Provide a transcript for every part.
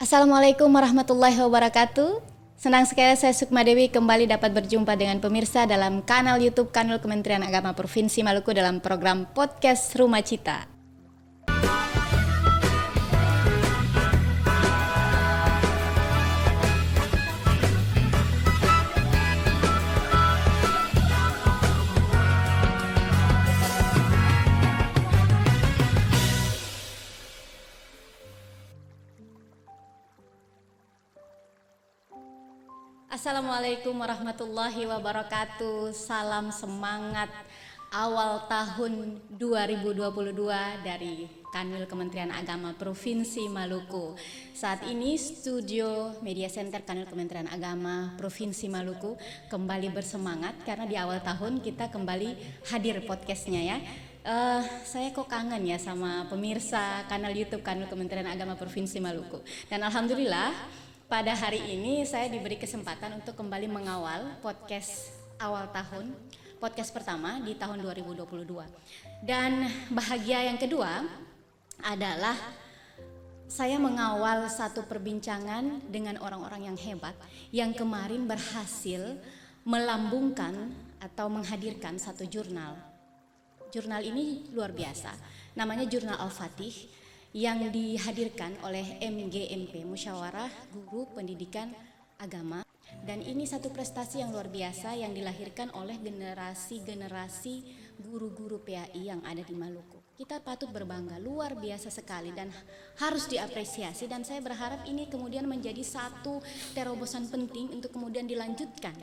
Assalamualaikum warahmatullahi wabarakatuh. Senang sekali saya Sukma Dewi kembali dapat berjumpa dengan pemirsa dalam kanal YouTube Kanwil Kementerian Agama Provinsi Maluku dalam program podcast Rumah Cita. Assalamualaikum warahmatullahi wabarakatuh. Salam semangat awal tahun 2022 dari Kanwil Kementerian Agama Provinsi Maluku. Saat ini studio Media Center Kanwil Kementerian Agama Provinsi Maluku kembali bersemangat karena di awal tahun kita kembali hadir podcastnya ya. Saya kok kangen ya sama pemirsa kanal YouTube Kanwil Kementerian Agama Provinsi Maluku. Dan alhamdulillah pada hari ini saya diberi kesempatan untuk kembali mengawal podcast awal tahun, podcast pertama di tahun 2022. Dan bahagia yang kedua adalah saya mengawal satu perbincangan dengan orang-orang yang hebat yang kemarin berhasil melambungkan atau menghadirkan satu jurnal. Jurnal ini luar biasa, namanya Jurnal Al-Fatih, yang dihadirkan oleh MGMP, Musyawarah Guru Pendidikan Agama. Dan ini satu prestasi yang luar biasa yang dilahirkan oleh generasi-generasi guru-guru PAI yang ada di Maluku. Kita patut berbangga, luar biasa sekali dan harus diapresiasi, dan saya berharap ini kemudian menjadi satu terobosan penting untuk kemudian dilanjutkan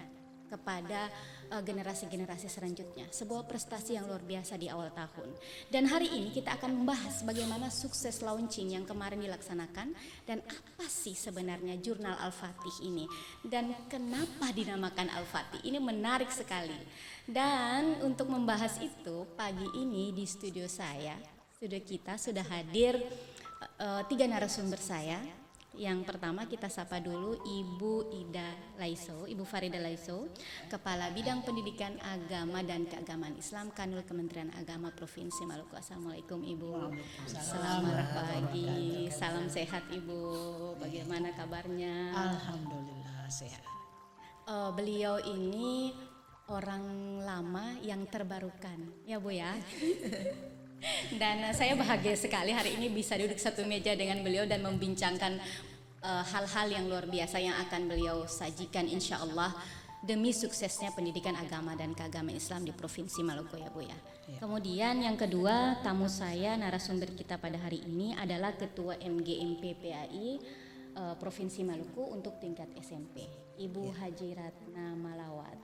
kepada generasi-generasi selanjutnya. Sebuah prestasi yang luar biasa di awal tahun. Dan hari ini kita akan membahas bagaimana sukses launching yang kemarin dilaksanakan dan apa sih sebenarnya Jurnal Al-Fatih ini dan kenapa dinamakan Al-Fatih. Ini menarik sekali. Dan untuk membahas itu pagi ini di studio kita sudah hadir 3 narasumber saya. Yang pertama kita sapa dulu Ibu Ida Laiso, Ibu Farida Laiso, Kepala Bidang Pendidikan Agama dan Keagamaan Islam Kanwil Kementerian Agama Provinsi Maluku. Assalamualaikum Ibu. Selamat pagi, salam sehat Ibu. Bagaimana kabarnya? Alhamdulillah sehat. Beliau ini orang lama yang terbarukan, ya Bu ya. Dan saya bahagia sekali hari ini bisa duduk satu meja dengan beliau dan membincangkan hal-hal yang luar biasa yang akan beliau sajikan insya Allah demi suksesnya pendidikan agama dan keagamaan Islam di Provinsi Maluku ya Bu ya. Kemudian yang kedua tamu saya, narasumber kita pada hari ini adalah Ketua MGMP PAI Provinsi Maluku untuk tingkat SMP, Ibu Haji Ratna Malawat.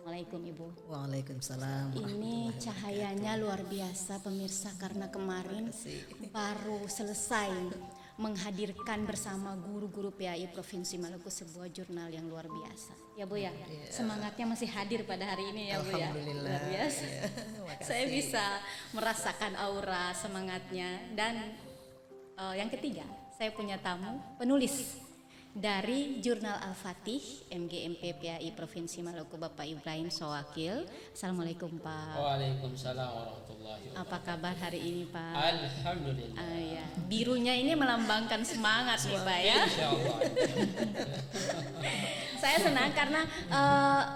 Assalamualaikum Ibu. Waalaikumsalam. Ini cahayanya luar biasa pemirsa karena kemarin baru selesai menghadirkan bersama guru-guru PAI Provinsi Maluku sebuah jurnal yang luar biasa. Ya Bu ya, semangatnya masih hadir pada hari ini ya Bu ya. Luar biasa. Saya bisa merasakan aura semangatnya. Dan yang ketiga, saya punya tamu penulis dari Jurnal Al-Fatih MGMP PAI Provinsi Maluku, Bapak Ibrahim Sowakil. Assalamualaikum Pak. Waalaikumsalam warahmatullahi wabarakatuh. Apa kabar hari ini Pak? Alhamdulillah. Ya. Birunya ini melambangkan semangat nih Pak ya. Insyaallah. Saya senang karena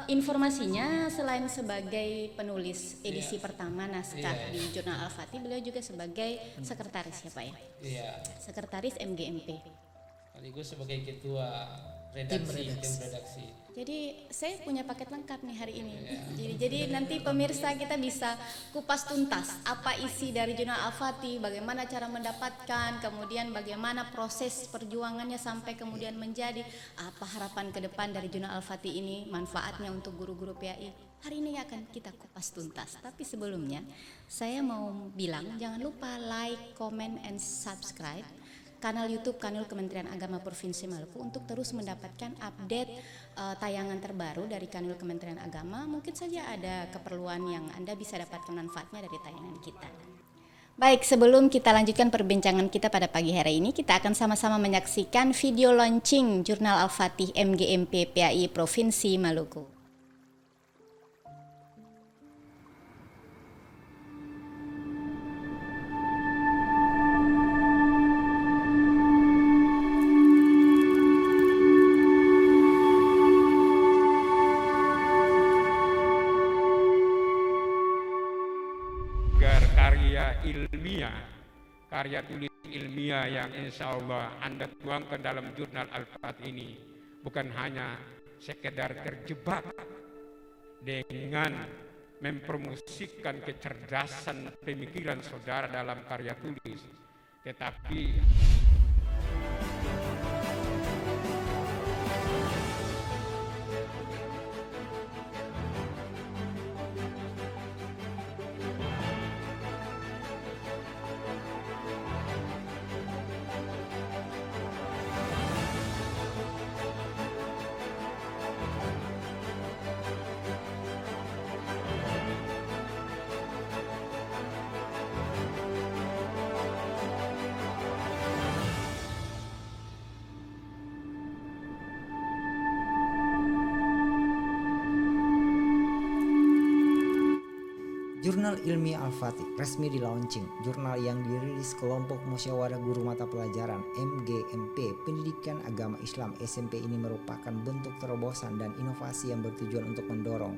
informasinya selain sebagai penulis edisi pertama naskah di Jurnal Al-Fatih, beliau juga sebagai sekretaris ya Pak ya. Iya. Sekretaris MGMP. Sekaligus sebagai ketua tim redaksi. Jadi saya punya paket lengkap nih hari ini. Jadi nanti pemirsa kita bisa kupas tuntas apa isi dari Jurnal Al-Fatih, bagaimana cara mendapatkan, kemudian bagaimana proses perjuangannya sampai kemudian menjadi apa harapan ke depan dari Jurnal Al-Fatih ini, manfaatnya untuk guru-guru PAI. Hari ini akan kita kupas tuntas. Tapi sebelumnya saya mau bilang jangan lupa like, comment, and subscribe kanal YouTube Kanwil Kementerian Agama Provinsi Maluku untuk terus mendapatkan update tayangan terbaru dari Kanwil Kementerian Agama. Mungkin saja ada keperluan yang Anda bisa dapatkan manfaatnya dari tayangan kita. Baik, sebelum kita lanjutkan perbincangan kita pada pagi hari ini, kita akan sama-sama menyaksikan video launching Jurnal Al-Fatih MGMP PAI Provinsi Maluku. karya ilmiah, karya tulis ilmiah yang insya Allah Anda tuangkan dalam jurnal Al-Fatih ini bukan hanya sekedar terjebak dengan mempromosikan kecerdasan pemikiran saudara dalam karya tulis, tetapi Jurnal Ilmiah Al-Fatih resmi di-launching. Jurnal yang dirilis kelompok Musyawarah Guru Mata Pelajaran MGMP Pendidikan Agama Islam SMP ini merupakan bentuk terobosan dan inovasi yang bertujuan untuk mendorong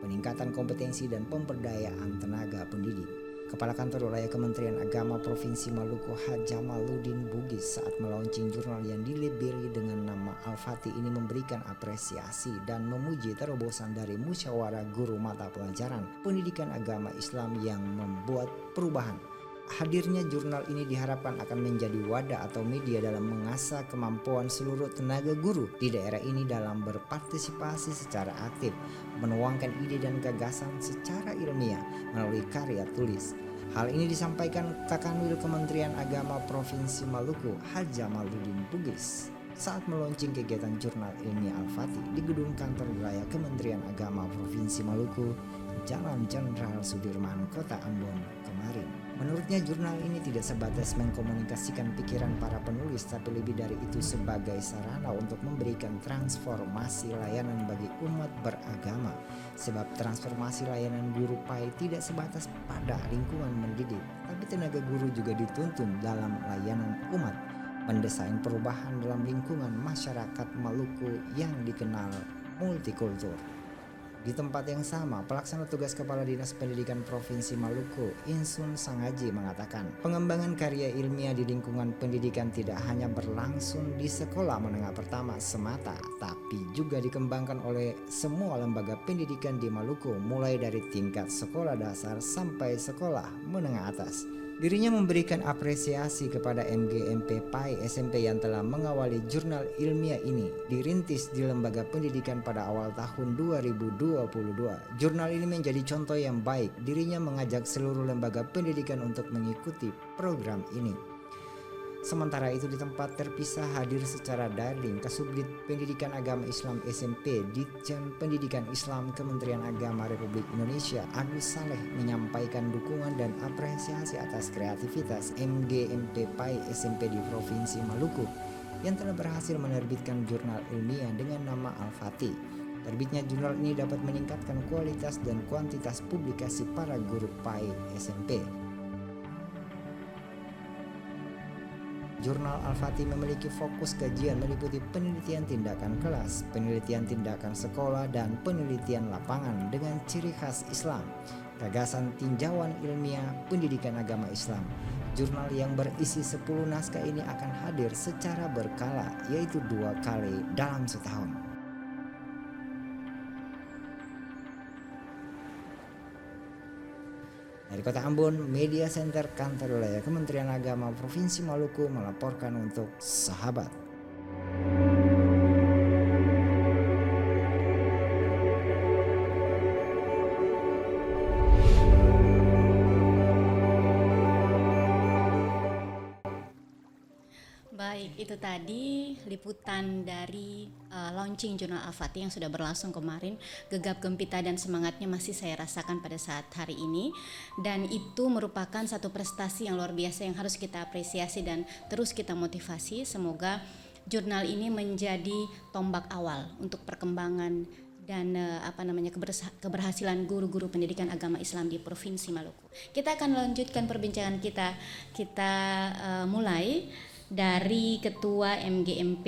peningkatan kompetensi dan pemberdayaan tenaga pendidik. Kepala Kantor Wilayah Kementerian Agama Provinsi Maluku Haj Jamaluddin Bugis saat melaunching jurnal yang dilabeli dengan nama Al-Fatih ini memberikan apresiasi dan memuji terobosan dari Musyawarah Guru Mata Pelajaran Pendidikan Agama Islam yang membuat perubahan. Hadirnya jurnal ini diharapkan akan menjadi wadah atau media dalam mengasah kemampuan seluruh tenaga guru di daerah ini dalam berpartisipasi secara aktif, menuangkan ide dan gagasan secara ilmiah melalui karya tulis. Hal ini disampaikan Kakanwil Kementerian Agama Provinsi Maluku Haj Jamaluddin Bugis saat meluncing kegiatan jurnal ilmiah Al-Fatih di gedung kantor wilayah Kementerian Agama Provinsi Maluku, Jalan Jenderal Sudirman, Kota Ambon kemarin. Menurutnya jurnal ini tidak sebatas mengkomunikasikan pikiran para penulis, tapi lebih dari itu sebagai sarana untuk memberikan transformasi layanan bagi umat beragama. Sebab transformasi layanan guru PAI tidak sebatas pada lingkungan mendidik, tapi tenaga guru juga dituntun dalam layanan umat, mendesain perubahan dalam lingkungan masyarakat Maluku yang dikenal multikultur. Di tempat yang sama, pelaksana tugas Kepala Dinas Pendidikan Provinsi Maluku, Insun Sangaji mengatakan, pengembangan karya ilmiah di lingkungan pendidikan tidak hanya berlangsung di sekolah menengah pertama semata, tapi juga dikembangkan oleh semua lembaga pendidikan di Maluku, mulai dari tingkat sekolah dasar sampai sekolah menengah atas. Dirinya memberikan apresiasi kepada MGMP PAI SMP yang telah mengawali jurnal ilmiah ini dirintis di lembaga pendidikan pada awal tahun 2022. Jurnal ini menjadi contoh yang baik. Dirinya mengajak seluruh lembaga pendidikan untuk mengikuti program ini. Sementara itu di tempat terpisah hadir secara daring Kasubdit Pendidikan Agama Islam SMP Ditjen Pendidikan Islam Kementerian Agama Republik Indonesia Agus Saleh menyampaikan dukungan dan apresiasi atas kreativitas MGMP PAI SMP di Provinsi Maluku yang telah berhasil menerbitkan jurnal ilmiah dengan nama Al-Fatih. Terbitnya jurnal ini dapat meningkatkan kualitas dan kuantitas publikasi para guru PAI SMP. Jurnal Al-Fatih memiliki fokus kajian meliputi penelitian tindakan kelas, penelitian tindakan sekolah, dan penelitian lapangan dengan ciri khas Islam, gagasan tinjauan ilmiah pendidikan agama Islam. Jurnal yang berisi 10 naskah ini akan hadir secara berkala, yaitu 2 kali dalam setahun. Dari Kota Ambon, Media Center Kantor Wilayah Kementerian Agama Provinsi Maluku melaporkan untuk Sahabat. Baik, itu tadi liputan dari launching jurnal Al-Fatih yang sudah berlangsung kemarin. Gegap gempita dan semangatnya masih saya rasakan pada saat hari ini, dan itu merupakan satu prestasi yang luar biasa yang harus kita apresiasi dan terus kita motivasi. Semoga jurnal ini menjadi tombak awal untuk perkembangan dan keberhasilan guru-guru pendidikan agama Islam di Provinsi Maluku. Kita akan lanjutkan perbincangan kita mulai dari Ketua MGMP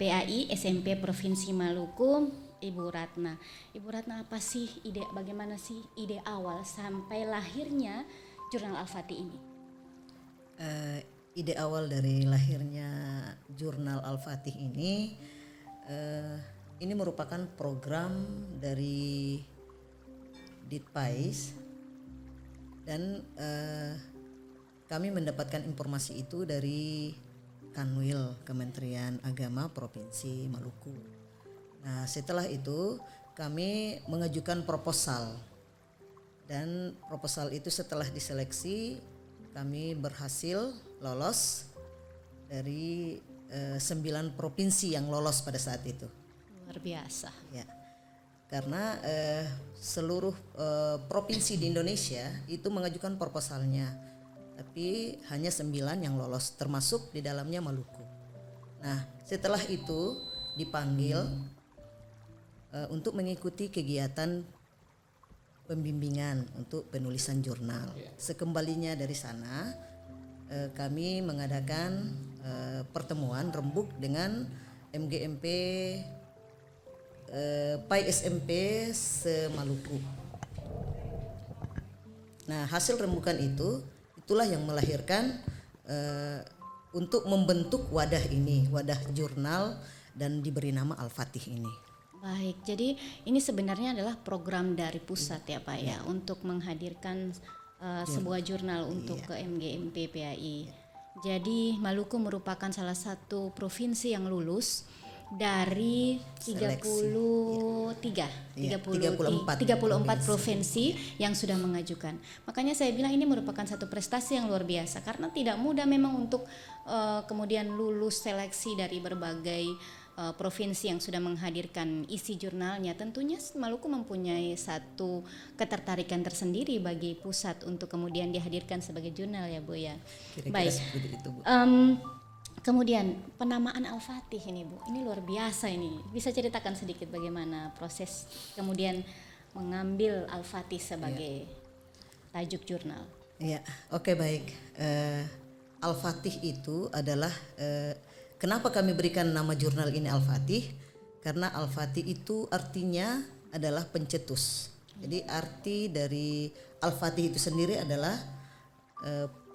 PAI SMP Provinsi Maluku, Ibu Ratna. Ibu Ratna, apa sih bagaimana sih ide awal sampai lahirnya Jurnal Al-Fatih ini? Ide awal dari lahirnya Jurnal Al-Fatih ini merupakan program dari Ditpais, dan kami mendapatkan informasi itu dari Kanwil Kementerian Agama Provinsi Maluku. Nah, setelah itu kami mengajukan proposal, dan proposal itu setelah diseleksi kami berhasil lolos dari 9 provinsi yang lolos pada saat itu. Luar biasa. Ya, karena seluruh provinsi di Indonesia itu mengajukan proposalnya, tapi hanya 9 yang lolos, termasuk di dalamnya Maluku. Nah, setelah itu dipanggil untuk mengikuti kegiatan pembimbingan untuk penulisan jurnal. Sekembalinya dari sana, kami mengadakan pertemuan rembuk dengan MGMP PAI SMP se-Maluku. Nah, hasil rembukan itulah yang melahirkan untuk membentuk wadah ini, wadah jurnal, dan diberi nama Al-Fatih ini. Baik, jadi ini sebenarnya adalah program dari pusat ya Pak ya, untuk menghadirkan sebuah jurnal untuk ke MGMP PAI. Jadi Maluku merupakan salah satu provinsi yang lulus dari 34 provinsi yang sudah mengajukan. Makanya saya bilang ini merupakan satu prestasi yang luar biasa, karena tidak mudah memang untuk kemudian lulus seleksi dari berbagai provinsi yang sudah menghadirkan isi jurnalnya. Tentunya Maluku mempunyai satu ketertarikan tersendiri bagi pusat untuk kemudian dihadirkan sebagai jurnal ya Bu ya. Kira-kira baik. seperti itu, Bu. Kemudian penamaan Al-Fatih ini Bu, ini luar biasa ini. Bisa ceritakan sedikit bagaimana proses kemudian mengambil Al-Fatih sebagai tajuk jurnal? Ya, oke, baik. Al-Fatih itu adalah kenapa kami berikan nama jurnal ini Al-Fatih? Karena Al-Fatih itu artinya adalah pencetus. Jadi arti dari Al-Fatih itu sendiri adalah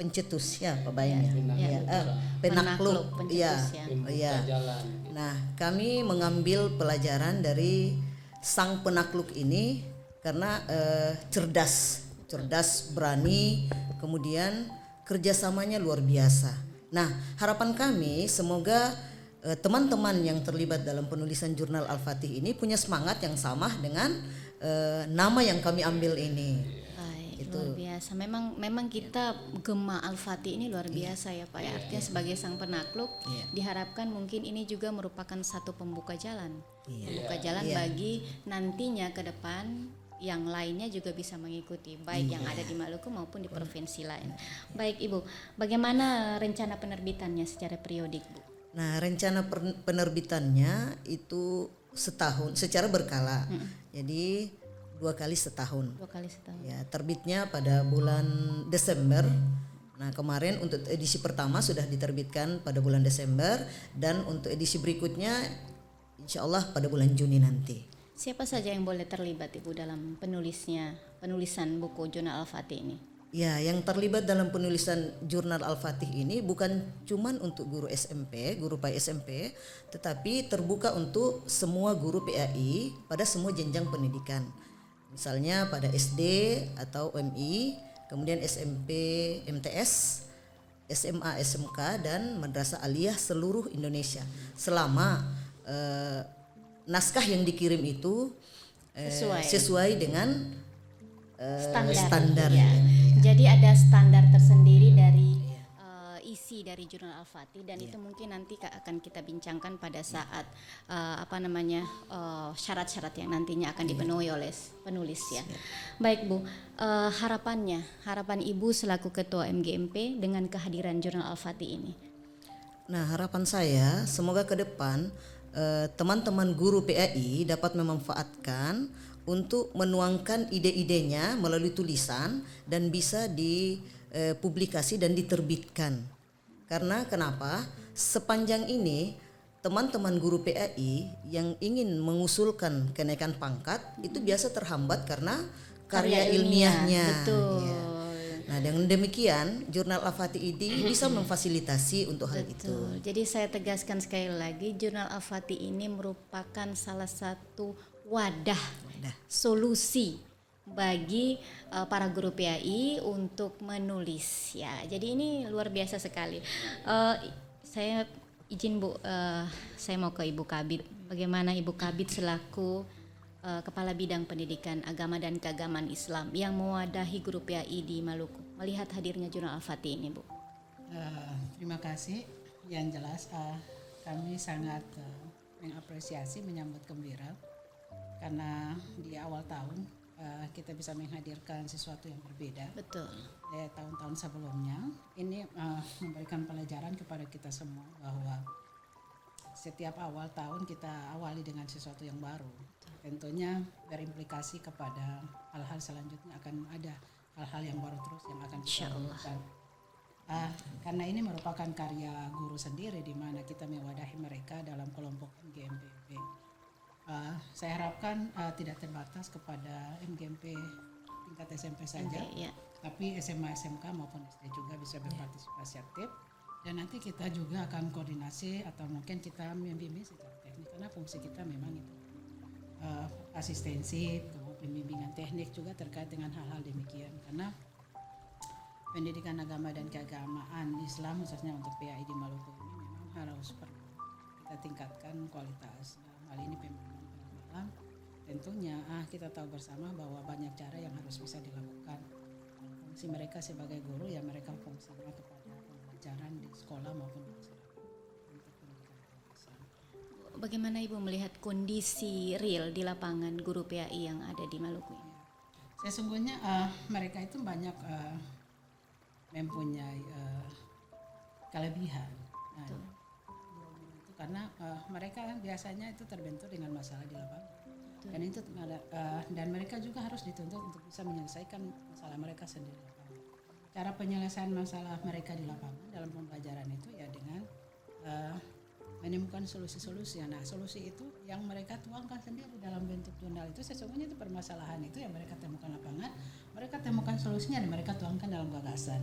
pencetus ya, Pak Bayangnya. Penakluk. Ya. Nah, kami mengambil pelajaran dari sang penakluk ini karena cerdas, berani, kemudian kerjasamanya luar biasa. Nah, harapan kami semoga teman-teman yang terlibat dalam penulisan jurnal Al-Fatih ini punya semangat yang sama dengan nama yang kami ambil ini. Luar biasa. Memang kita gema Al-Fatih ini luar biasa ya Pak ya. Artinya sebagai sang penakluk diharapkan mungkin ini juga merupakan satu pembuka jalan. Pembuka jalan bagi nantinya ke depan yang lainnya juga bisa mengikuti, baik yang ada di Maluku maupun di provinsi lain. Baik Ibu, bagaimana rencana penerbitannya secara periodik Bu? Nah, rencana penerbitannya itu setahun secara berkala. Jadi 2 kali setahun. 2 kali setahun. Ya, terbitnya pada bulan Desember. Nah, kemarin untuk edisi pertama sudah diterbitkan pada bulan Desember, dan untuk edisi berikutnya insya Allah pada bulan Juni nanti. Siapa saja yang boleh terlibat Ibu dalam penulisan buku jurnal Al-Fatih ini? Ya, yang terlibat dalam penulisan jurnal Al-Fatih ini bukan cuman untuk guru SMP, guru PAI SMP, tetapi terbuka untuk semua guru PAI pada semua jenjang pendidikan. Misalnya pada SD atau MI, kemudian SMP, MTS, SMA, SMK, dan Madrasah Aliyah seluruh Indonesia. Selama naskah yang dikirim itu sesuai dengan standar. Ya. Jadi ada standar tersendiri dari isi dari jurnal Al-Fatih, dan itu mungkin nanti akan kita bincangkan pada saat syarat-syarat yang nantinya akan dipenuhi oleh penulis ya. Baik Bu, harapan Ibu selaku Ketua MGMP dengan kehadiran jurnal Al-Fatih ini. Nah, harapan saya semoga ke depan teman-teman guru PAI dapat memanfaatkan untuk menuangkan ide-idenya melalui tulisan dan bisa dipublikasi dan diterbitkan. Karena kenapa? Sepanjang ini teman-teman guru PAI yang ingin mengusulkan kenaikan pangkat itu biasa terhambat karena karya ilmiahnya. Betul. Ya. Nah, dengan demikian Jurnal Al-Fatih ini bisa memfasilitasi untuk hal itu. Betul. Jadi saya tegaskan sekali lagi, Jurnal Al-Fatih ini merupakan salah satu wadah solusi bagi para guru PAI untuk menulis ya. Jadi ini luar biasa sekali. Saya izin Bu, saya mau ke Ibu Kabid. Bagaimana Ibu Kabid selaku Kepala Bidang Pendidikan Agama dan Keagamaan Islam yang mewadahi guru PAI di Maluku melihat hadirnya Jurnal Al-Fatih ini, Bu? Terima kasih. Yang jelas kami sangat mengapresiasi, menyambut gembira karena di awal tahun kita bisa menghadirkan sesuatu yang berbeda. Betul. Dari tahun-tahun sebelumnya. Ini memberikan pelajaran kepada kita semua bahwa setiap awal tahun kita awali dengan sesuatu yang baru. Tentunya berimplikasi kepada hal-hal selanjutnya akan ada hal-hal yang baru terus yang akan kita lakukan. Karena ini merupakan karya guru sendiri di mana kita mewadahi mereka dalam kelompok MGMP. Saya harapkan tidak terbatas kepada MGMP tingkat SMP saja, tapi SMA, SMK maupun SD juga bisa berpartisipasi aktif. Dan nanti kita juga akan koordinasi atau mungkin kita membimbing secara teknik karena fungsi kita memang itu asistensi, pembimbingan teknik juga terkait dengan hal-hal demikian karena pendidikan agama dan keagamaan Islam khususnya untuk PAI di Maluku ini memang harus perlu kita tingkatkan kualitas. Dalam hal ini pembimbingan malam tentunya kita tahu bersama bahwa banyak cara yang harus bisa dilakukan. Fungsi mereka sebagai guru ya mereka fungsinya kepada pembelajaran di sekolah maupun di masyarakat untuk pendidikan Islam. Bagaimana Ibu melihat kondisi real di lapangan guru PAI yang ada di Maluku? Sesungguhnya mereka itu banyak mempunyai kelebihan. Guru-guru itu karena mereka biasanya itu terbentur dengan masalah di lapangan. Dan itu dan mereka juga harus dituntut untuk bisa menyelesaikan masalah mereka sendiri. Cara penyelesaian masalah mereka di lapangan dalam pembelajaran itu ya dengan menemukan solusi-solusi. Nah, solusi itu yang mereka tuangkan sendiri dalam bentuk jurnal itu sesungguhnya itu permasalahan itu yang mereka temukan lapangan, mereka temukan solusinya dan mereka tuangkan dalam gagasan,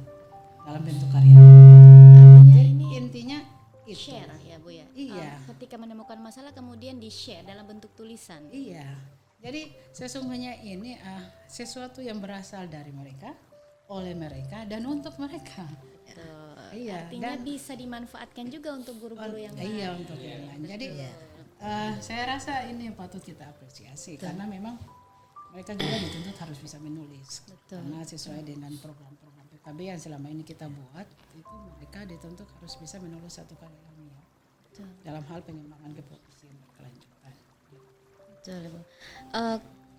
dalam bentuk karya. Artinya ini Intinya itu. share ya Bu ya. Iya. Ketika menemukan masalah kemudian di share dalam bentuk tulisan. Iya. Jadi sesungguhnya ini sesuatu yang berasal dari mereka, oleh mereka dan untuk mereka. Iya. Artinya Dan bisa dimanfaatkan juga untuk guru-guru yang lain. iya untuk yang lain. Jadi saya rasa ini yang patut kita apresiasi karena memang mereka juga dituntut harus bisa menulis. Karena sesuai dengan program-program PKB yang selama ini kita buat itu mereka dituntut harus bisa menulis satu karya ilmiah dalam hal pengembangan keprofesian berkelanjutan. Betul, Bu.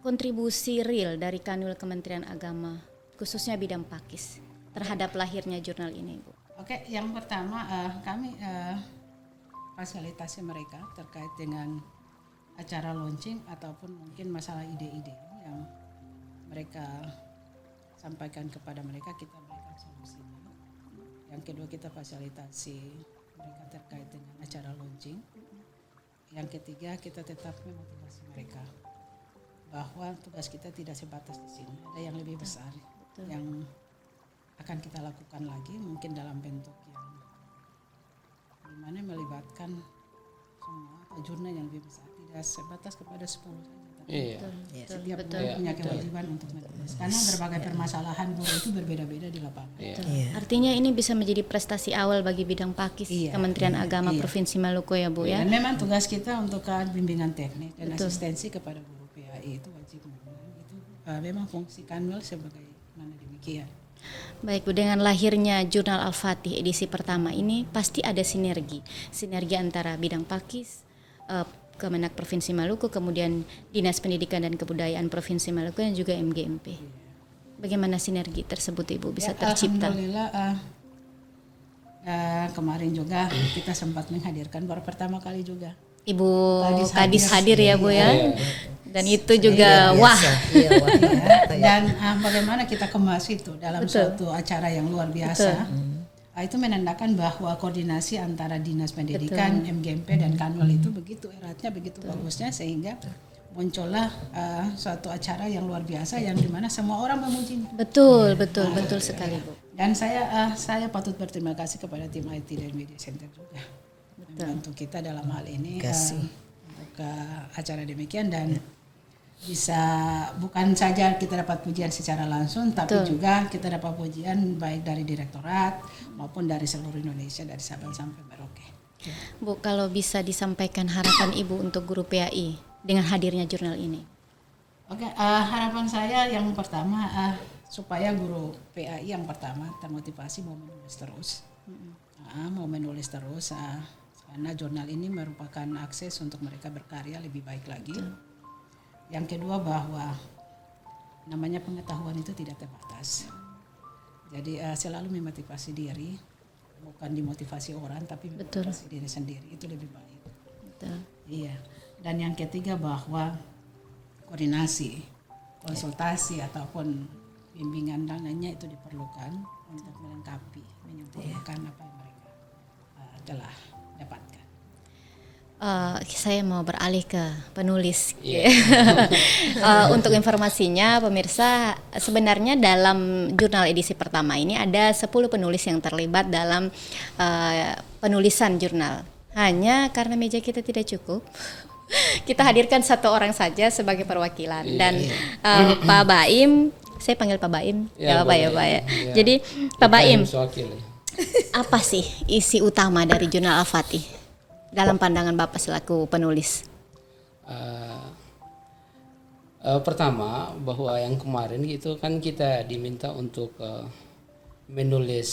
Kontribusi real dari Kanwil Kementerian Agama khususnya bidang Pakis terhadap lahirnya jurnal ini, Bu. Oke, yang pertama kami fasilitasi mereka terkait dengan acara launching ataupun mungkin masalah ide-ide yang mereka sampaikan kepada mereka, kita berikan solusinya. Yang kedua kita fasilitasi mereka terkait dengan acara launching. Yang ketiga kita tetap memotivasi mereka bahwa tugas kita tidak sebatas di sini, ada yang lebih besar yang akan kita lakukan lagi mungkin dalam bentuk yang dimana melibatkan semua atau jurnal yang lebih besar, tidak sebatas kepada 10 saja. Setiap guru punya kewajiban untuk menulis karena berbagai permasalahan guru itu berbeda-beda di lapangan. Artinya ini bisa menjadi prestasi awal bagi bidang Pakis Kementerian Agama Provinsi Maluku ya Bu ya. Dan memang tugas kita untuk bimbingan teknik dan asistensi kepada guru PAI itu wajib. Itu memang fungsi Kanwil sebagai mana demikian. Baik Bu, dengan lahirnya Jurnal Al-Fatih edisi pertama ini pasti ada sinergi antara bidang Pakis, Kemenak Provinsi Maluku, kemudian Dinas Pendidikan dan Kebudayaan Provinsi Maluku dan juga MGMP. Bagaimana sinergi tersebut Ibu bisa tercipta? Alhamdulillah kemarin juga kita sempat menghadirkan baru pertama kali juga Ibu Kadis hadir ya Bu ya. Dan itu juga dan bagaimana kita kemas itu dalam suatu acara yang luar biasa. Itu menandakan bahwa koordinasi antara Dinas Pendidikan, MGMP dan Kanwil itu begitu eratnya, begitu bagusnya sehingga muncullah suatu acara yang luar biasa yang dimana semua orang memujinya. Betul sekali Bu. Dan saya patut berterima kasih kepada tim IT dan Media Center juga membantu kita dalam hal ini untuk acara demikian, dan bisa bukan saja kita dapat pujian secara langsung, tapi juga kita dapat pujian baik dari direktorat maupun dari seluruh Indonesia, dari Sabang sampai Merauke. Bu, kalau bisa disampaikan harapan Ibu untuk guru PAI dengan hadirnya jurnal ini. Oke, harapan saya yang pertama supaya guru PAI yang pertama termotivasi mau menulis terus, karena jurnal ini merupakan akses untuk mereka berkarya lebih baik lagi. Yang kedua, bahwa namanya pengetahuan itu tidak terbatas. Jadi selalu memotivasi diri, bukan dimotivasi orang, tapi memotivasi diri sendiri, itu lebih baik. Betul. Iya. Dan yang ketiga, bahwa koordinasi, konsultasi ataupun bimbingan dan lainnya itu diperlukan untuk melengkapi, menyempurnakan apa yang mereka telah dapatkan. Saya mau beralih ke penulis. Untuk informasinya pemirsa, sebenarnya dalam jurnal edisi pertama ini ada 10 penulis yang terlibat dalam penulisan jurnal. Hanya karena meja kita tidak cukup, kita hadirkan 1 orang saja sebagai perwakilan. Dan Pak Baim, saya panggil Pak Baim, Pak ya. Jadi Pak Baim, apa sih isi utama dari jurnal Al-Fatih dalam pandangan Bapak selaku penulis? Pertama, bahwa yang kemarin itu kan kita diminta untuk menulis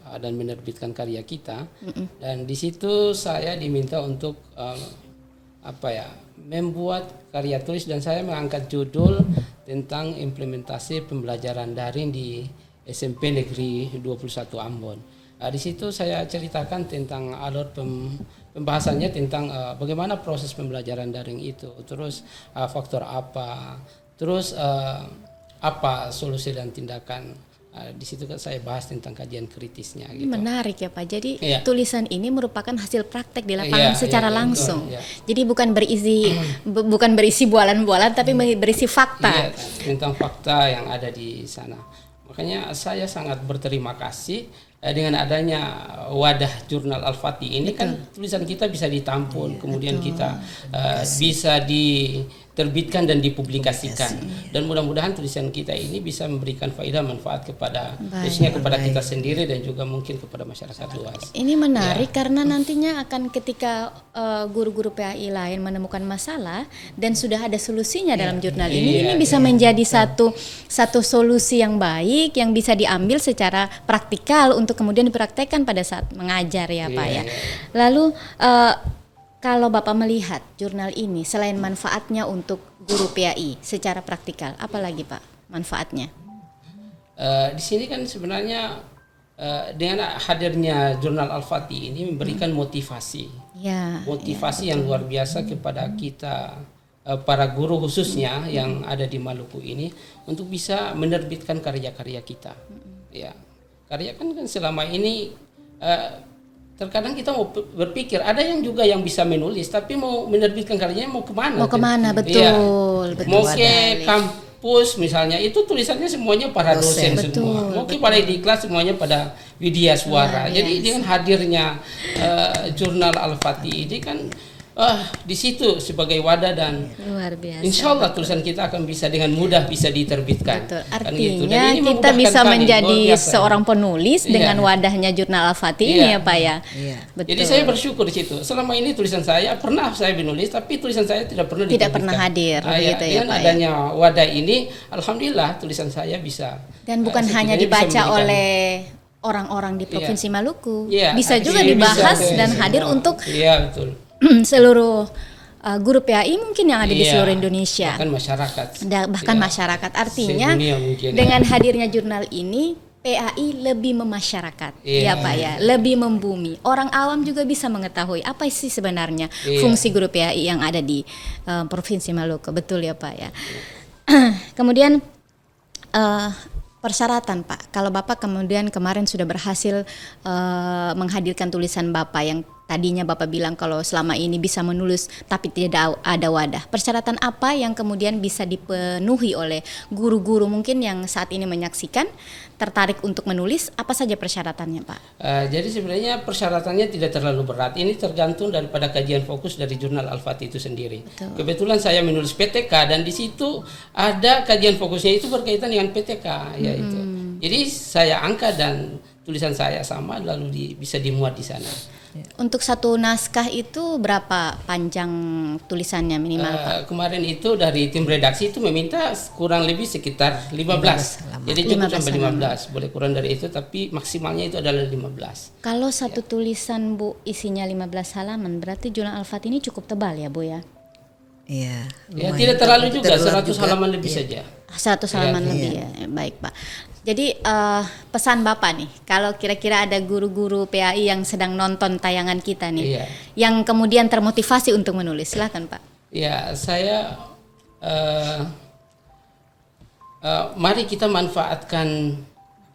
dan menerbitkan karya kita, dan di situ saya diminta untuk membuat karya tulis, dan saya mengangkat judul tentang implementasi pembelajaran daring di SMP Negeri 21 Ambon. Di situ saya ceritakan tentang alur pembahasannya tentang bagaimana proses pembelajaran daring itu, terus faktor apa, terus apa solusi dan tindakan. Di situ kan saya bahas tentang kajian kritisnya. Gitu. Menarik ya Pak. Jadi tulisan ini merupakan hasil praktek di lapangan secara langsung. Jadi bukan berisi bualan-bualan, tapi berisi fakta. Tentang fakta yang ada di sana. Makanya saya sangat berterima kasih dengan adanya wadah jurnal Al-Fatih ini. Kan tulisan kita bisa ditampung, kemudian kita bisa diterbitkan dan dipublikasikan, dan mudah-mudahan tulisan kita ini bisa memberikan faedah manfaat kepada khususnya kepada kita sendiri dan juga mungkin kepada masyarakat luas. Ini menarik karena nantinya akan ketika guru-guru PAI lain menemukan masalah dan sudah ada solusinya dalam jurnal ini bisa menjadi satu solusi yang baik yang bisa diambil secara praktikal untuk kemudian dipraktekkan pada saat mengajar ya Pak ya. Lalu kalau Bapak melihat jurnal ini selain manfaatnya untuk guru PAI secara praktikal, apa lagi Pak manfaatnya? Di sini kan sebenarnya dengan hadirnya jurnal Al-Fatih ini memberikan motivasi yang luar biasa kepada kita para guru khususnya yang ada di Maluku ini untuk bisa menerbitkan karya-karya kita. Karya kan selama ini terkadang kita mau berpikir, ada yang juga yang bisa menulis tapi mau menerbitkan karyanya mau kemana? Betul. Mau ke kampus misalnya, itu tulisannya semuanya para dosen semua. Mau ke balai diklat semuanya pada Widya Suara. Jadi dengan hadirnya jurnal Al-Fatih ini kan di situ sebagai wadah, dan luar biasa. Insya Allah tulisan kita akan bisa dengan mudah bisa diterbitkan. Betul. Artinya kita bisa menjadi seorang penulis dengan wadahnya jurnal Al-Fatih ini ya Pak ya. Betul. Jadi saya bersyukur di situ. Selama ini tulisan saya pernah saya menulis, tapi tulisan saya tidak pernah hadir. Gitu ya, dengan Pak, adanya wadah ini, alhamdulillah tulisan saya bisa. Dan bukan hanya dibaca oleh orang-orang di Provinsi Maluku, bisa juga dibahas dan hadir untuk betul. seluruh guru PAI mungkin yang ada di seluruh Indonesia, bahkan masyarakat. Artinya dengan hadirnya jurnal ini PAI lebih memasyarakat, ya Pak ya, lebih membumi. Orang awam juga bisa mengetahui apa sih sebenarnya fungsi guru PAI yang ada di Provinsi Maluku, betul ya Pak ya. Kemudian persyaratan Pak, kalau Bapak kemudian kemarin sudah berhasil menghadirkan tulisan Bapak yang tadinya Bapak bilang kalau selama ini bisa menulis tapi tidak ada wadah. Persyaratan apa yang kemudian bisa dipenuhi oleh guru-guru mungkin yang saat ini menyaksikan tertarik untuk menulis? Apa saja persyaratannya, Pak? Jadi sebenarnya persyaratannya tidak terlalu berat. Ini tergantung daripada kajian fokus dari jurnal Al-Fatih itu sendiri. Betul. Kebetulan saya menulis PTK dan di situ ada kajian fokusnya itu berkaitan dengan PTK, yaitu. Jadi saya angkat dan tulisan saya sama lalu bisa dimuat di sana. Untuk satu naskah itu berapa panjang tulisannya minimal, Pak? Kemarin itu dari tim redaksi itu meminta kurang lebih sekitar 15. Jadi cukup sampai 15. Boleh kurang dari itu tapi maksimalnya itu adalah 15. Kalau satu tulisan Bu isinya 15 halaman berarti jurnal Al-Fatih ini cukup tebal ya Bu ya? Iya. Ya tidak terlalu juga 100 halaman lebih saja. 100 halaman lebih ya. Baik, Pak. Jadi pesan Bapak nih, kalau kira-kira ada guru-guru PAI yang sedang nonton tayangan kita nih, yang kemudian termotivasi untuk menulis, silakan Pak. Ya, saya mari kita manfaatkan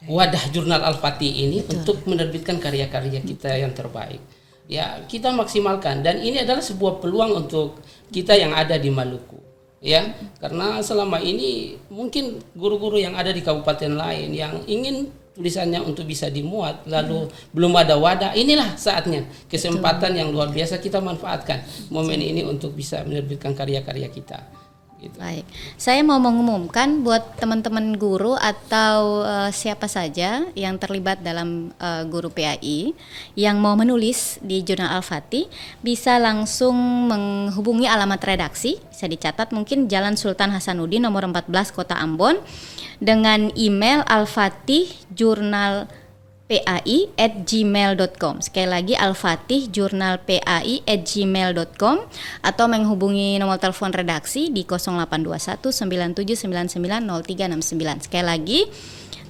wadah jurnal Al-Fatih ini untuk menerbitkan karya-karya kita yang terbaik. Ya, kita maksimalkan dan ini adalah sebuah peluang untuk kita yang ada di Maluku. Ya, karena selama ini mungkin guru-guru yang ada di kabupaten lain yang ingin tulisannya untuk bisa dimuat lalu belum ada wadah, inilah saatnya kesempatan yang luar biasa kita manfaatkan momen ini untuk bisa menerbitkan karya-karya kita. Gitu. Baik, saya mau mengumumkan buat teman-teman guru atau siapa saja yang terlibat dalam guru PAI yang mau menulis di jurnal Al-Fatih bisa langsung menghubungi alamat redaksi, bisa dicatat mungkin Jalan Sultan Hasanuddin nomor 14 Kota Ambon dengan email alfatihjurnalpai@gmail.com. Sekali lagi alfatihjurnalpai@gmail.com atau menghubungi nomor telepon redaksi di 0821 9799 0369. Sekali lagi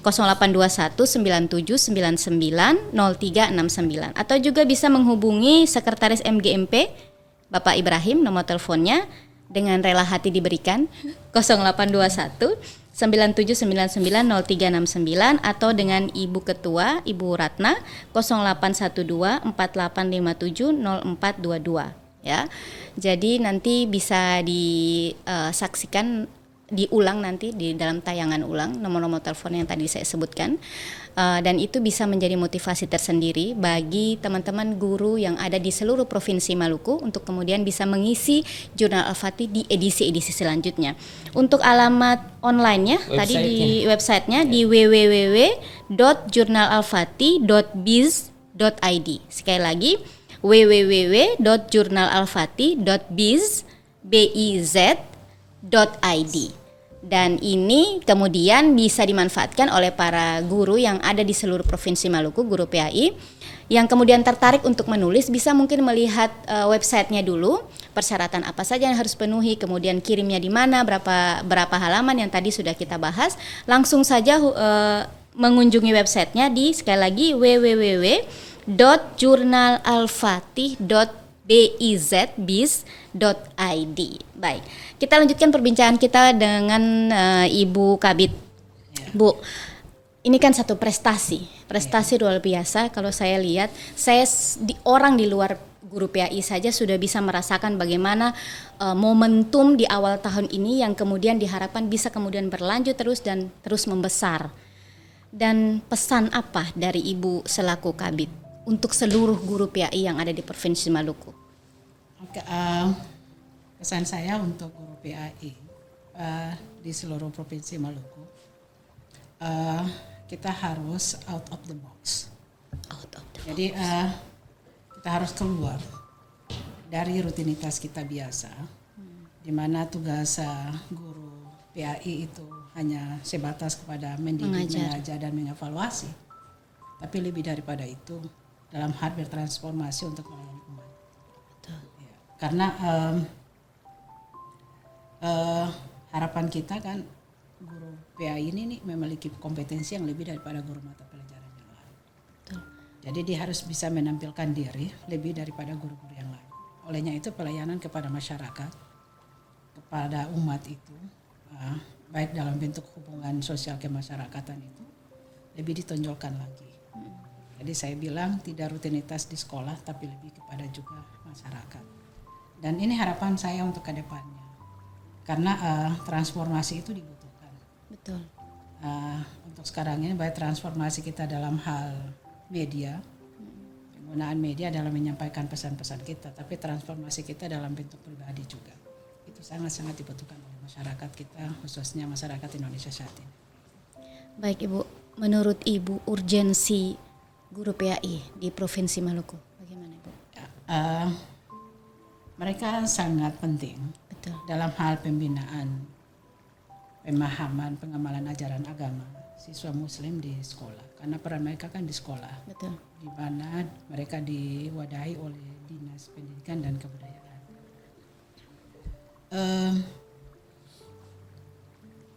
0821 9799 0369 atau juga bisa menghubungi Sekretaris MGMP Bapak Ibrahim, nomor teleponnya dengan rela hati diberikan 0821 97990369 atau dengan Ibu Ketua Ibu Ratna 081248570422 ya. Jadi nanti bisa disaksikan diulang nanti di dalam tayangan ulang nomor-nomor telepon yang tadi saya sebutkan. Dan itu bisa menjadi motivasi tersendiri bagi teman-teman guru yang ada di seluruh provinsi Maluku untuk kemudian bisa mengisi jurnal Al-Fatih di edisi-edisi selanjutnya. Untuk alamat online-nya tadi di websitenya di www.jurnalalfatih.biz.id. Sekali lagi www.jurnalalfatih.biz.id. Dan ini kemudian bisa dimanfaatkan oleh para guru yang ada di seluruh provinsi Maluku, guru PAI yang kemudian tertarik untuk menulis bisa mungkin melihat websitenya dulu, persyaratan apa saja yang harus penuhi, kemudian kirimnya di mana, berapa halaman yang tadi sudah kita bahas, langsung saja mengunjungi websitenya di sekali lagi www.jurnal-alfatih.biz.id. Baik, kita lanjutkan perbincangan kita dengan Ibu Kabid. Bu, ini kan satu prestasi luar biasa. Kalau saya lihat, orang di luar guru PAI saja sudah bisa merasakan bagaimana momentum di awal tahun ini yang kemudian diharapkan bisa kemudian berlanjut terus dan terus membesar. Dan pesan apa dari Ibu selaku Kabid untuk seluruh guru PAI yang ada di Provinsi Maluku? Oke, pesan saya untuk guru PAI di seluruh Provinsi Maluku, kita harus out of the box. Jadi kita harus keluar dari rutinitas kita biasa, di mana tugas guru PAI itu hanya sebatas kepada mendidik, mengajar dan mengevaluasi. Tapi lebih daripada itu, dalam hal bertransformasi untuk melayani umat. Ya, karena harapan kita kan guru PAI ini memiliki kompetensi yang lebih daripada guru mata pelajaran yang lain. Jadi dia harus bisa menampilkan diri lebih daripada guru-guru yang lain. Olehnya itu pelayanan kepada masyarakat, kepada umat itu, baik dalam bentuk hubungan sosial kemasyarakatan itu lebih ditonjolkan lagi. Jadi saya bilang tidak rutinitas di sekolah tapi lebih kepada juga masyarakat. Dan ini harapan saya untuk ke depannya. Karena transformasi itu dibutuhkan. Betul. Untuk sekarang ini baik transformasi kita dalam hal media, penggunaan media dalam menyampaikan pesan-pesan kita, tapi transformasi kita dalam bentuk pribadi juga. Itu sangat-sangat dibutuhkan oleh masyarakat kita, khususnya masyarakat Indonesia saat ini. Baik Ibu, menurut Ibu urgensi guru PAI di Provinsi Maluku bagaimana Ibu? Mereka sangat penting. Betul. Dalam hal pembinaan, pemahaman, pengamalan ajaran agama siswa muslim di sekolah. Karena peran mereka kan di sekolah. Betul. Di mana mereka diwadahi oleh Dinas Pendidikan dan Kebudayaan.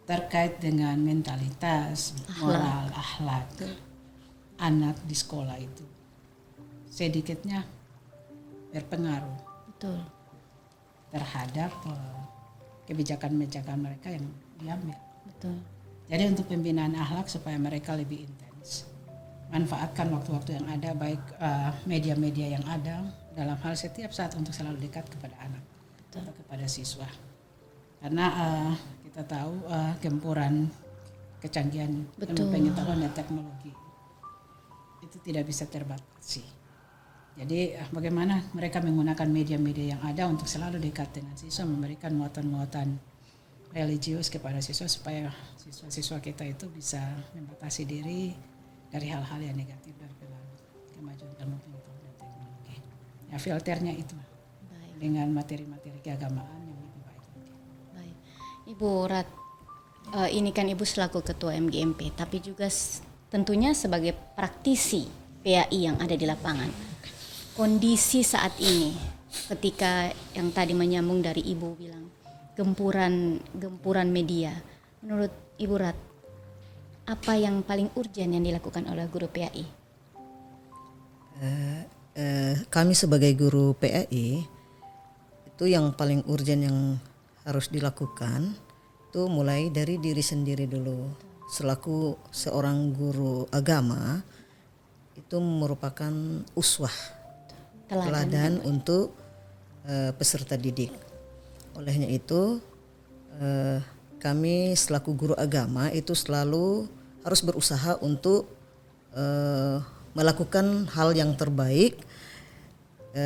Terkait dengan mentalitas, moral, akhlak anak di sekolah itu sedikitnya berpengaruh Betul. terhadap kebijakan-kebijakan mereka yang diambil. Betul. Jadi untuk pembinaan akhlak supaya mereka lebih intens, manfaatkan waktu-waktu yang ada, baik media-media yang ada dalam hal setiap saat untuk selalu dekat kepada anak atau kepada siswa. Karena kita tahu gempuran kecanggihan pengetahuan dan teknologi itu tidak bisa terbatasi. Jadi bagaimana mereka menggunakan media-media yang ada untuk selalu dekat dengan siswa, memberikan muatan-muatan religius kepada siswa supaya siswa-siswa kita itu bisa membatasi diri dari hal-hal yang negatif dari kemajuan ilmu pengetahuan dan teknologi. Ya filternya itu dengan materi-materi keagamaan yang lebih baik lagi. Baik. Ibu Rat, ini kan Ibu selaku Ketua MGMP, tapi juga tentunya sebagai praktisi PAI yang ada di lapangan. Kondisi saat ini, ketika yang tadi menyambung dari Ibu bilang gempuran media, menurut Ibu Rat, apa yang paling urgent yang dilakukan oleh guru PAI? Kami sebagai guru PAI itu yang paling urgent yang harus dilakukan itu mulai dari diri sendiri dulu. Selaku seorang guru agama itu merupakan uswah, teladan untuk peserta didik. Olehnya itu kami selaku guru agama itu selalu harus berusaha untuk melakukan hal yang terbaik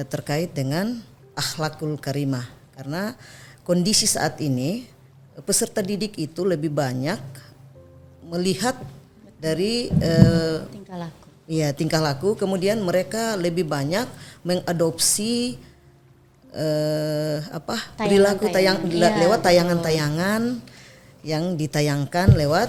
terkait dengan akhlakul karimah. Karena kondisi saat ini peserta didik itu lebih banyak melihat dari tingkah laku, kemudian mereka lebih banyak mengadopsi perilaku lewat tayangan-tayangan yang ditayangkan lewat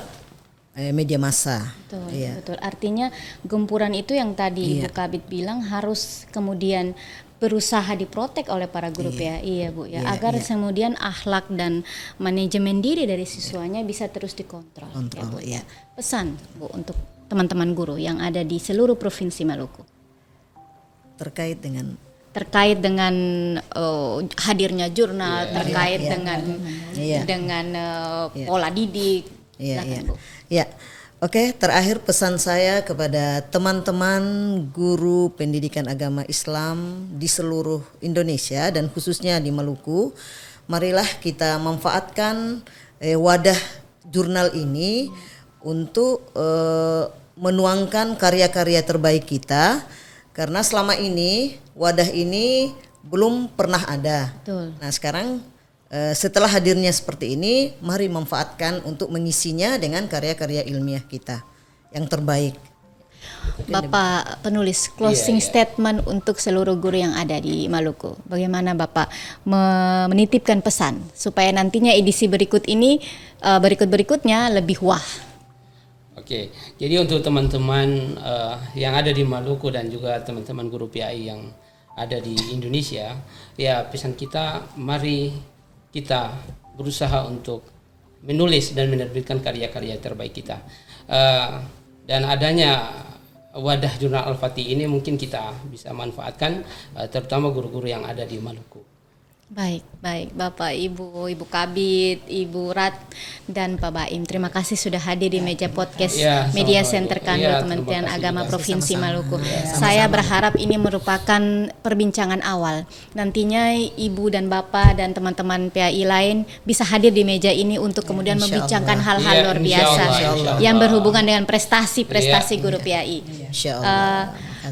media massa. Betul, betul. Artinya gempuran itu yang tadi Ibu Kabid bilang harus kemudian berusaha diprotek oleh para guru PAI ya Bu ya, agar kemudian akhlak dan manajemen diri dari siswanya bisa terus dikontrol. Ya, Bu, ya. Pesan Bu untuk teman-teman guru yang ada di seluruh provinsi Maluku terkait dengan hadirnya jurnal, terkait dengan pola didik. Oke, terakhir pesan saya kepada teman-teman guru pendidikan agama Islam di seluruh Indonesia dan khususnya di Maluku, marilah kita manfaatkan wadah jurnal ini untuk menuangkan karya-karya terbaik kita, karena selama ini wadah ini belum pernah ada. Betul. Nah sekarang setelah hadirnya seperti ini, mari manfaatkan untuk mengisinya dengan karya-karya ilmiah kita yang terbaik. Bapak penulis closing statement untuk seluruh guru yang ada di Maluku. Bagaimana Bapak menitipkan pesan supaya nantinya edisi berikutnya lebih wah. Oke, jadi untuk teman-teman yang ada di Maluku dan juga teman-teman guru PAI yang ada di Indonesia, ya pesan kita, mari kita berusaha untuk menulis dan menerbitkan karya-karya terbaik kita. Dan adanya wadah jurnal Al-Fatih ini mungkin kita bisa manfaatkan, terutama guru-guru yang ada di Maluku. Baik Bapak, Ibu Kabid, Ibu Rat, dan Pak Baim. Terima kasih sudah hadir di meja podcast Media Center Kanwil Kementerian Agama Provinsi Maluku. Saya berharap ini merupakan perbincangan awal. Nantinya Ibu dan Bapak dan teman-teman PAI lain bisa hadir di meja ini untuk kemudian membincangkan hal-hal luar biasa yang berhubungan dengan prestasi guru PAI.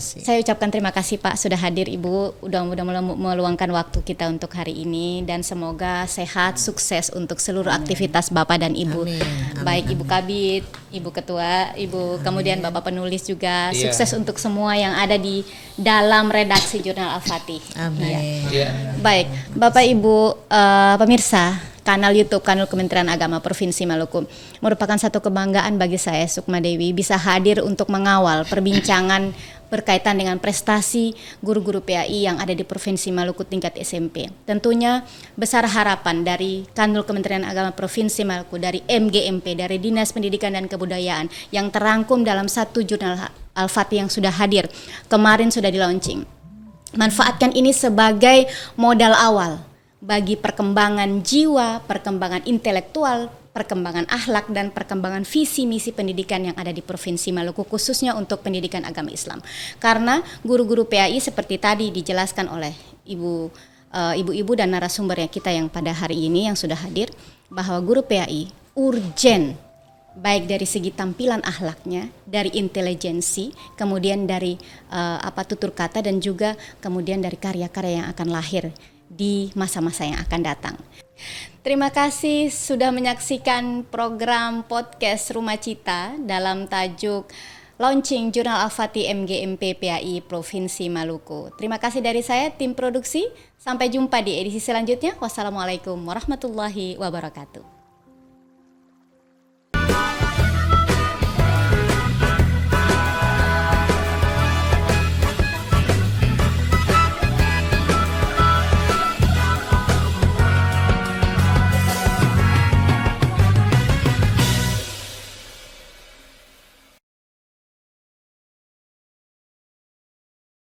Saya ucapkan terima kasih Pak sudah hadir, Ibu, udah meluangkan waktu kita untuk hari ini, dan semoga sehat, sukses untuk seluruh aktivitas Bapak dan Ibu. Amin. Baik Ibu Kabid, Ibu Ketua, Ibu kemudian Bapak penulis juga, sukses untuk semua yang ada di dalam redaksi Jurnal Al-Fatih. Amin. Baik Bapak Ibu pemirsa kanal YouTube Kanwil Kementerian Agama Provinsi Maluku, merupakan satu kebanggaan bagi saya Sukma Dewi bisa hadir untuk mengawal perbincangan berkaitan dengan prestasi guru-guru PAI yang ada di Provinsi Maluku tingkat SMP. Tentunya besar harapan dari Kanwil Kementerian Agama Provinsi Maluku, dari MGMP, dari Dinas Pendidikan dan Kebudayaan yang terangkum dalam satu jurnal Al-Fatih yang sudah hadir. Kemarin sudah di-launching. Manfaatkan ini sebagai modal awal bagi perkembangan jiwa, perkembangan intelektual, perkembangan akhlak, dan perkembangan visi misi pendidikan yang ada di Provinsi Maluku, khususnya untuk pendidikan agama Islam. Karena guru-guru PAI seperti tadi dijelaskan oleh ibu-ibu dan narasumber kita yang pada hari ini yang sudah hadir, bahwa guru PAI urgen, baik dari segi tampilan akhlaknya, dari intelijensi, kemudian dari tutur kata, dan juga kemudian dari karya-karya yang akan lahir di masa-masa yang akan datang. Terima kasih sudah menyaksikan program podcast Rumah Cita dalam tajuk Launching Jurnal Al-Fatih MGMP PAI Provinsi Maluku. Terima kasih dari saya, tim produksi. Sampai jumpa di edisi selanjutnya. Wassalamualaikum warahmatullahi wabarakatuh.